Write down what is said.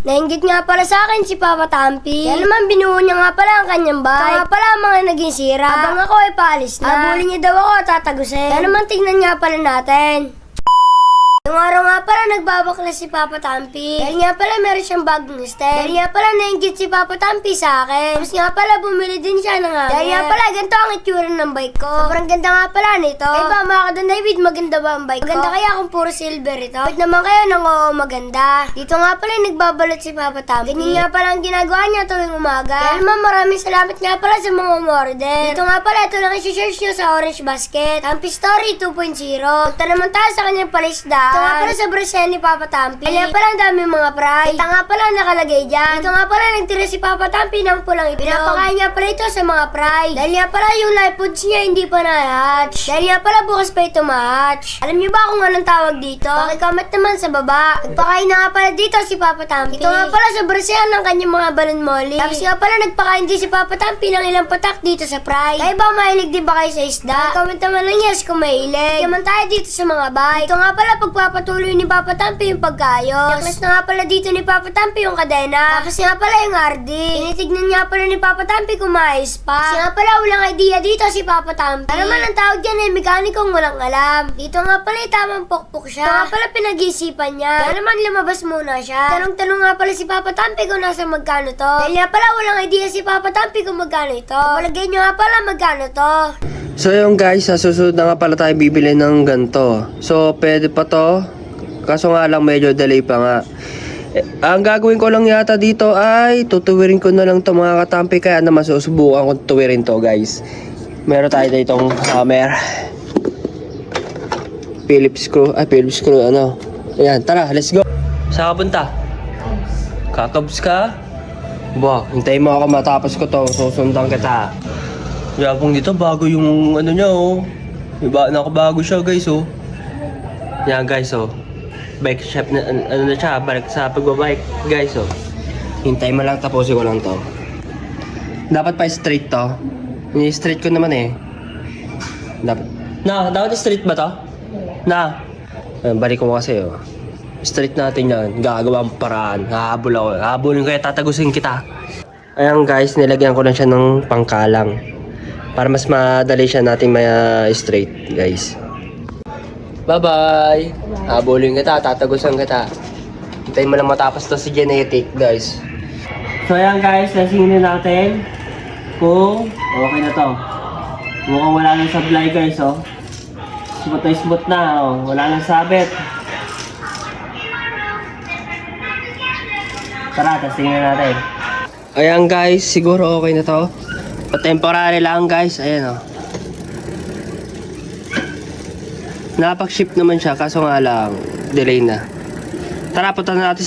Nainggit nga pala sa akin si Papa Tampi. Kaya naman binuo niya nga pala ang kanyang bike. Ito nga pala ang mga naging sira. Habang ako ay paalis na. Habulin niya daw ako at tatagusin. Kaya naman tingnan nga pala natin. Yung araw nga pala nagbabaklas si Papa Tampi. Dahil nga pala meron siyang bagong style. Dahil nga pala nainggit si Papa Tampi sa akin. Tapos nga pala bumili din siya ng hammer. Dahil nga pala ganito ang itsura ng bike ko. Sobrang ganda nga pala nito. Eh ba mga kadan David, maganda ba ang bike ko? Maganda kaya kung puro silver ito? Ba't naman kaya nang oo maganda? Dito nga pala nagbabalot si Papa Tampi. Ganyan nga pala ang ginagawa niya tuwing umaga. Kaya naman maraming salamat nga pala sa mga umorder. Dito nga pala ito lang isi-search nyo sa Orange Basket. Tampi Story 2.0. Punta naman tayo sa kanyang palisda. Ito nga pala sa bracelet ni Papa Tampi. Kaya pala ang dami mga prize. Ito nga pala nakalagay dyan. Ito nga pala nagtira si Papa Tampi ng pulang itlog. Pinapakain niya pala ito sa mga prize. Dahil nga pala yung live foods niya hindi pa na-hatch. Dahil nga pala bukas pa ito ma-hatch. Alam niyo ba kung anong tawag dito? Pakicomment naman sa baba. Nagpakain na nga pala dito si Papa Tampi. Ito nga pala sa bracelet ng kanyang mga balon molly. Tapos nga pala nagpakain din si Papa Tampi ng ilang patak dito sa prize. Kaya ba mahilig din ba kayo sa isda? Comment naman lang yes kung mahilig. Naman tayo dito sa mga bike. Ito nga pala pagpapatuloy ni Papa Tampi yung pagkayos. Necklace na nga pala dito ni Papa Tampi yung kadena. Tapos nga pala yung RD. Tinitignan nga pala ni Papa Tampi kung maayos pa. Kasi nga pala walang idea dito si Papa Tampi. Ano naman ang tawag dyan ay mekanikong walang alam. Dito nga pala yung tamang pokpok siya. Ito nga pala pinag-isipan niya. Kaya naman lumabas muna siya. Tanong-tanong nga pala si Papa Tampi kung nasa magkano to. Dahil nga pala walang idea si Papa Tampi kung magkano ito. Palagay nyo nga pala magkano to. So yun guys, sa susunod na nga pala tayo bibili ng ganito. So pwede pa to. Kaso nga lang medyo delay pa nga. Ang gagawin ko lang yata dito ay tutuwirin ko na lang to mga katampi. Kaya naman susubukan ko tuwirin to guys. Meron tayo dito itong hammer. Phillips screw ano. Ayan, tara, let's go. Saan ka punta? Kakabs ka? Ba, hintayin mo ako matapos ko to. Susundan kita. Yapong dito, bago yung ano niya oh. Nakabago siya guys oh. Yan guys oh. Bike shop na ano na siya, balik sa pagbabike guys oh. Hintay mo lang, tapusin ko lang to. Dapat pa straight to. Ni-straight ko naman eh. Dapat straight ba to? Balik ko kasi oh. Straight natin yan. Gagawa ang paraan. Hahabol ako. Hahabulin ko, tatagusin kita. Ayan guys, nilagyan ko lang siya ng pangkalang. Para mas madali siya natin straight guys. Bye-bye! Habulin kita, tatagusan kita. Hintayin mo lang matapos to si genetic guys. So ayan guys, lasingin natin kung okay na to. Mukhang wala nang sablay guys oh. Smooth na smooth na oh. Wala nang sabit. Tara, testingin natin. Ayan guys, siguro okay na to. Temporary lang guys, ayan oh. Napag-ship naman siya, kaso nga lang delay na. Tara, punta na natin